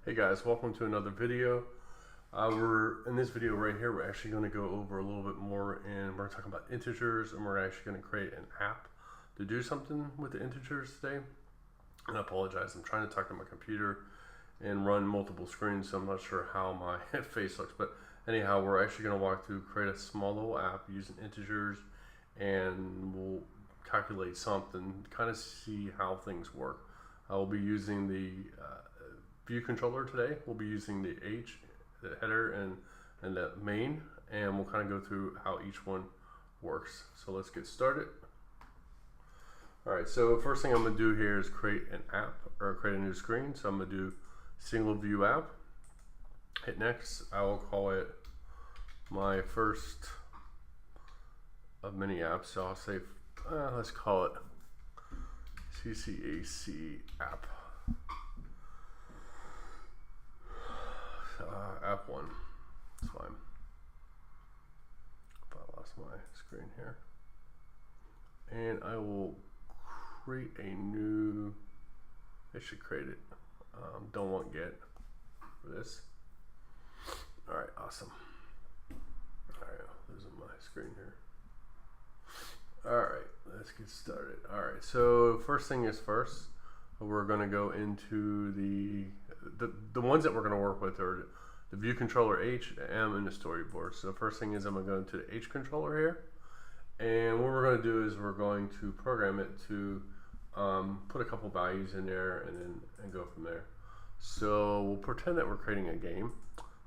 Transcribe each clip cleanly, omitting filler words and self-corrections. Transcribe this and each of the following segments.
Hey guys, welcome to another video. In this video right here, we're actually going to go over a little bit more, and we're talking about integers, and we're actually going to create an app to do something with the integers today. And I apologize, I'm trying to talk to my computer and run multiple screens, so I'm not sure how my face looks. But anyhow, we're actually going to walk through, create a small little app using integers, and we'll calculate something, kind of see how things work. I will be using the view controller today. We'll be using the header and the main, and we'll kind of go through how each one works. So let's get started. All right, so first thing I'm gonna do here is create an app or create a new screen. So I'm gonna do single view app, hit next. I will call it my first of many apps. So I'll say, let's call it CCAC app. App 1, it's fine. If I lost my screen here, and I will create a new. I should create it. Don't want get for this. All right, awesome. All right, losing my screen here. All right, let's get started. All right, so first thing is first, we're going to go into the ones that we're going to work with are the view controller H, M, and the storyboard. So the first thing is I'm going to go into the H controller here, and what we're going to do is we're going to program it to put a couple values in there and go from there. So we'll pretend that we're creating a game.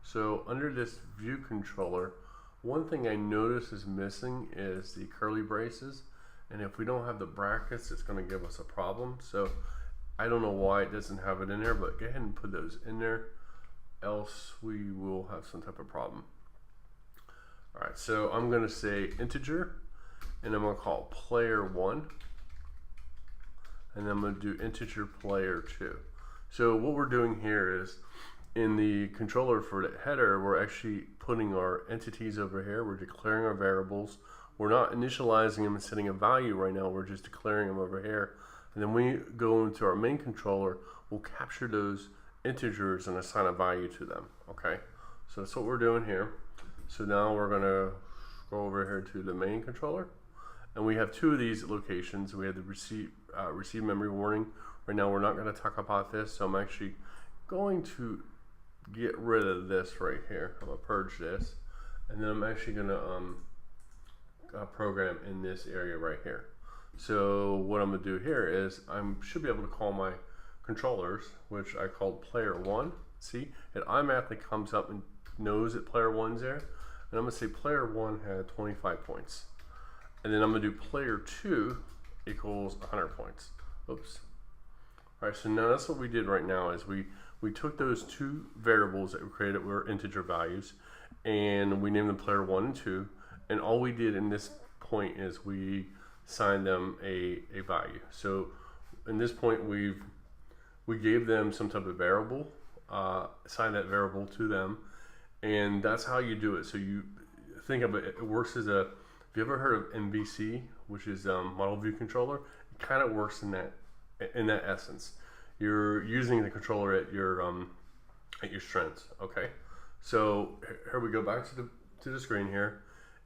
So under this view controller, one thing I notice is missing is the curly braces, and if we don't have the brackets, it's going to give us a problem. So I don't know why it doesn't have it in there, but go ahead and put those in there, else we will have some type of problem. All right, so I'm going to say integer, and I'm going to call player 1, and then I'm going to do integer player 2. So what we're doing here is in the controller for the header, we're actually putting our entities over here. We're declaring our variables. We're not initializing them and setting a value right now. We're just declaring them over here. And then we go into our main controller, we'll capture those integers and assign a value to them. Okay, so that's what we're doing here. So now we're going to go over here to the main controller, and we have two of these locations. We have the receive memory warning. Right now we're not going to talk about this, so I'm actually going to get rid of this right here. I'm going to purge this, and then I'm actually going to program in this area right here. So what I'm going to do here is I should be able to call my controllers, which I called player 1. See, it automatically comes up and knows that player 1's there. And I'm going to say player 1 had 25 points. And then I'm going to do player 2 equals 100 points. Oops. All right, so now that's what we did right now is we took those two variables that we created were integer values, and we named them player 1 and 2. And all we did in this point is we assign them a value. So in this point we gave them some type of variable, assign that variable to them, and that's how you do it. So you think of it, it works as a, have you ever heard of MVC, which is model view controller? It kind of works in that essence. You're using the controller at your strengths. Okay, so here we go back to the screen here,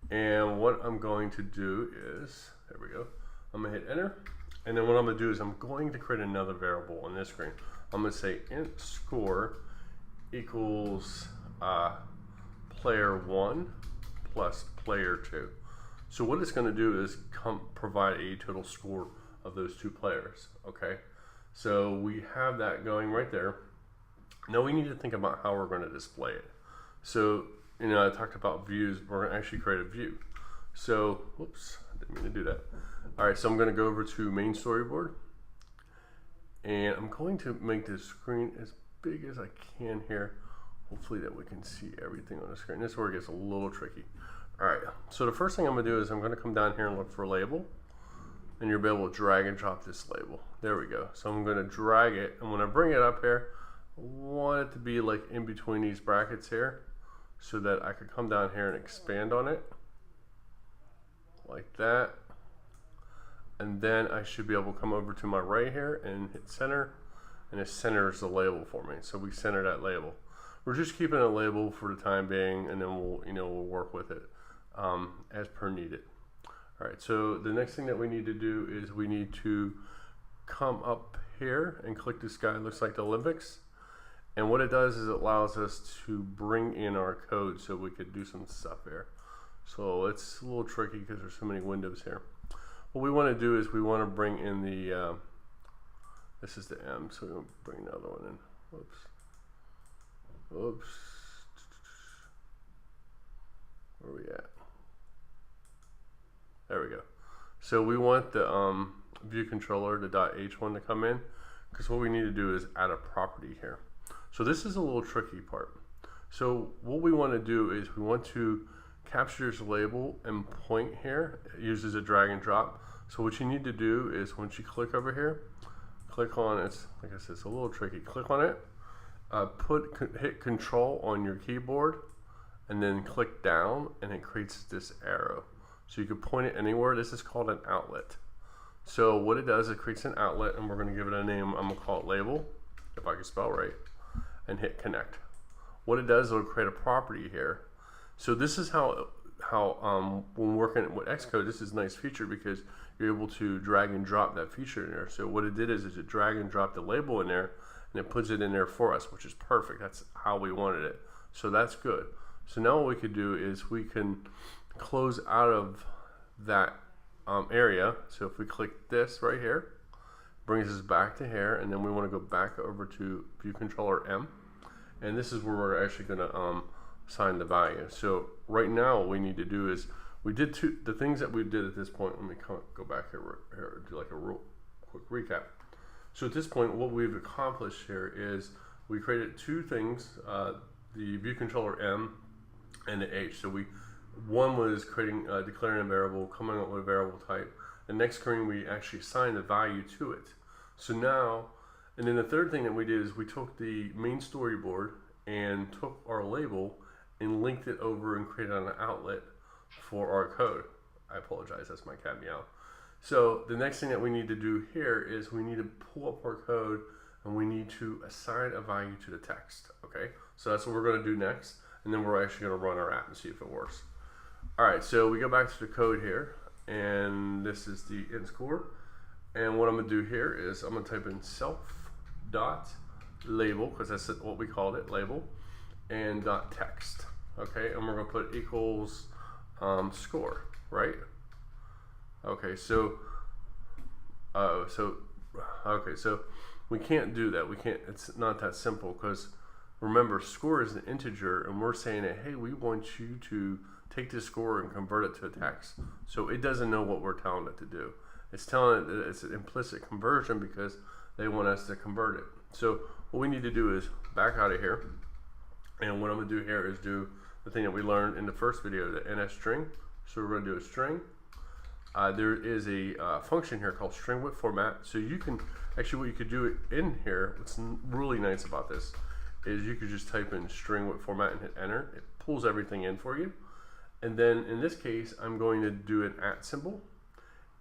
and what I'm going to do is, there we go, I'm gonna hit enter, and then what I'm gonna do is I'm going to create another variable on this screen. I'm gonna say int score equals player 1 plus player 2. So what it's gonna do is provide a total score of those two players. Okay, so we have that going right there. Now we need to think about how we're gonna display it. So, you know, I talked about views. We're gonna actually create a view. So, whoops, I didn't mean to do that. All right, so I'm going to go over to main storyboard, and I'm going to make this screen as big as I can here. Hopefully that we can see everything on the screen. This is where it gets a little tricky. All right, so the first thing I'm going to do is I'm going to come down here and look for a label, and you'll be able to drag and drop this label. There we go. So I'm going to drag it, and when I bring it up here, I want it to be like in between these brackets here so that I could come down here and expand on it like that. And then I should be able to come over to my right here and hit center, and it centers the label for me. So we center that label. We're just keeping a label for the time being, and then we'll work with it as per needed. All right, so the next thing that we need to do is we need to come up here and click this guy. It looks like the Olympics. And what it does is it allows us to bring in our code so we could do some stuff here. So it's a little tricky because there's so many windows here. What we want to do is we want to bring in the, this is the M, so we're going to bring another one in. Whoops. Oops. Where are we at? There we go. So we want the view controller, the .h1 to come in, because what we need to do is add a property here. So this is a little tricky part. So what we want to do is we want to capture this label and point here. It uses a drag and drop. So what you need to do is once you click over here, click on it. Like I said, it's a little tricky. Click on it. Hit Control on your keyboard, and then click down, and it creates this arrow. So you can point it anywhere. This is called an outlet. So what it does, it creates an outlet, and we're going to give it a name. I'm going to call it label, if I can spell right, and hit connect. What it does, it'll create a property here. So this is how when working with Xcode, this is a nice feature because you're able to drag and drop that feature in there. So what it did is it drag and dropped the label in there, and it puts it in there for us, which is perfect. That's how we wanted it. So that's good. So now what we could do is we can close out of that area. So if we click this right here, brings us back to here, and then we want to go back over to view controller M, and this is where we're actually going to assign the value. So right now what we need to do is we did the things that we did at this point. Let me go back here, do like a real quick recap. So at this point, what we've accomplished here is we created two things, the view controller M and the H. So one was creating, declaring a variable, coming up with a variable type. The next screen, we actually assigned the value to it. So now, and then the third thing that we did is we took the main storyboard and took our label and linked it over and created an outlet for our code. I apologize, that's my cat meow. So the next thing that we need to do here is we need to pull up our code and we need to assign a value to the text, okay? So that's what we're gonna do next, and then we're actually gonna run our app and see if it works. All right, so we go back to the code here, and this is the end score. And what I'm gonna do here is I'm gonna type in self.label, because that's what we called it, label, and .text, okay? And we're gonna put equals score, right? Okay, so we can't do that. We can't, it's not that simple, because remember, score is an integer, and we're saying that, hey, we want you to take this score and convert it to a text. So it doesn't know what we're telling it to do. It's telling it that it's an implicit conversion because they want us to convert it. So what we need to do is back out of here, and what I'm gonna do here is do the thing that we learned in the first video, the NS string. So we're gonna do a string. There is a function here called string with format. So you can, actually what you could do in here, what's really nice about this, is you could just type in string with format and hit enter. It pulls everything in for you. And then in this case, I'm going to do an @ symbol,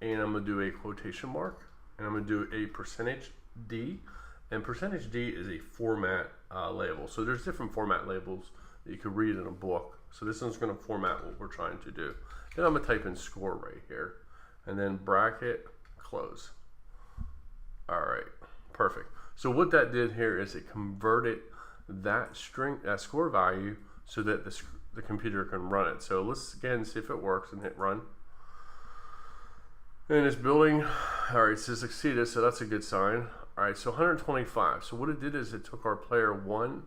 and I'm gonna do a quotation mark, and I'm gonna do a %D, and %D is a format label. So there's different format labels that you could read in a book. So this one's gonna format what we're trying to do. Then I'm gonna type in score right here, and then bracket, close. All right, perfect. So what that did here is it converted that string, that score value, so that the computer can run it. So let's again see if it works and hit run. And it's building. All right, so it succeeded, so that's a good sign. All right, so 125. So what it did is it took our player 1,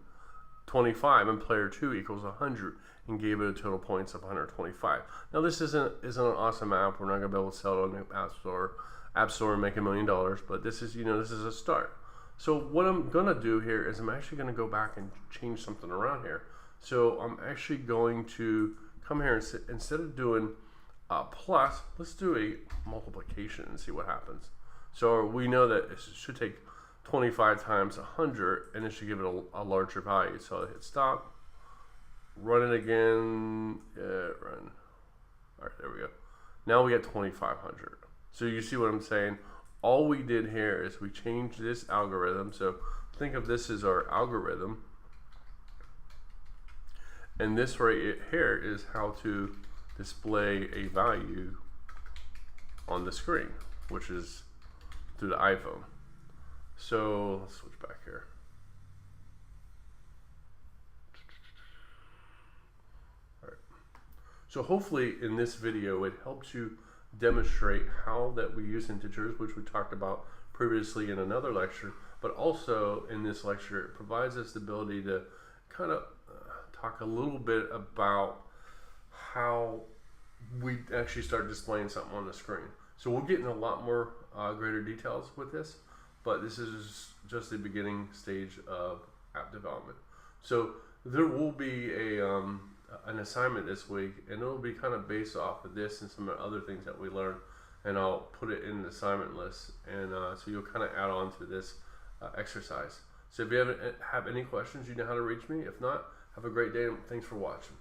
25, and player 2 equals 100, and gave it a total points of 125. Now this isn't an awesome app. We're not gonna be able to sell it on the App Store and make $1 million, but this is, this is a start. So what I'm gonna do here is I'm actually gonna go back and change something around here. So I'm actually going to come here and instead of doing plus, let's do a multiplication and see what happens. So we know that it should take 25 times 100, and it should give it a larger value. So I hit stop, run it again, run. All right, there we go. Now we got 2,500. So you see what I'm saying? All we did here is we changed this algorithm. So think of this as our algorithm. And this right here is how to display a value on the screen, which is through the iPhone. So let's switch back here. All right. So hopefully in this video it helps you demonstrate how that we use integers, which we talked about previously in another lecture, but also in this lecture it provides us the ability to kind of talk a little bit about how we actually start displaying something on the screen. So we'll get in a lot more greater details with this, but this is just the beginning stage of app development. So there will be an assignment this week, and it'll be kind of based off of this and some other things that we learned, and I'll put it in the assignment list, and so you'll kind of add on to this exercise. So if you have any questions, you know how to reach me. If not, have a great day, and thanks for watching.